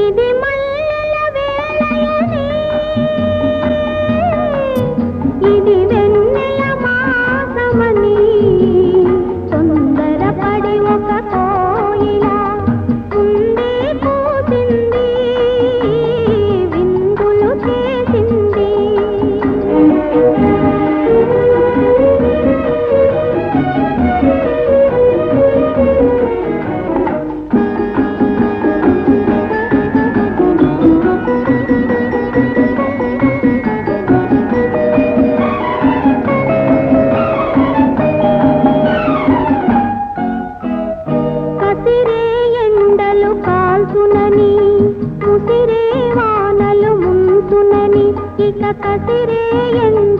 ఇది మల్లెల వేళయని ఇది వెన్నెల మాసమని తొందరపడి ఒక కోయిల ఉండే పూసింది విందులు చేసింది కసిరే ఎండలు కాల్చునని ముసిరే వానలు ముంచునని ఇక కసిరే ఎండ